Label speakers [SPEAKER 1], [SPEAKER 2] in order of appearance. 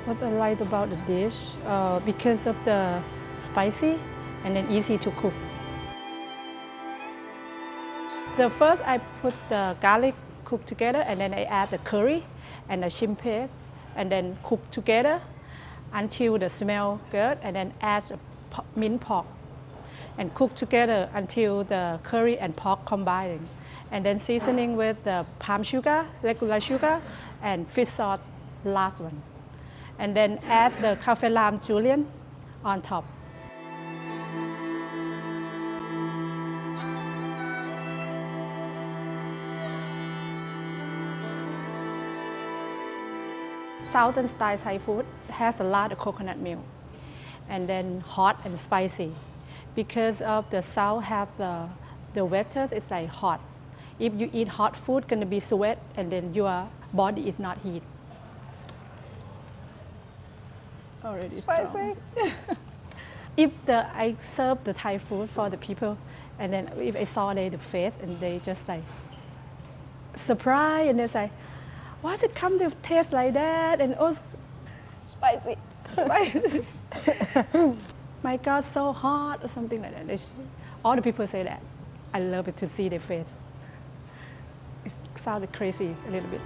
[SPEAKER 1] What I like about the dish, because of the spicy and then easy to cook. The first I put the garlic cook together and then I add the curry and the shrimp paste and then cook together until the smell good and then add minced pork and cook together until the curry and pork combine and then seasoning with the palm sugar, regular sugar and fish sauce last one. And then add the cafe lime julienne on top. Southern style Thai food has a lot of coconut milk and then hot and spicy. Because of the south have the weather, it's like hot. If you eat hot food, gonna be sweat and then your body is not heat. Already strong. If I serve the Thai food for the people, and then if I saw the face and they just like surprised and they say, why does it come to taste like that? And also spicy. My God, so hot or something like that. All the people say that. I love it to see their face. It sounded crazy a little bit.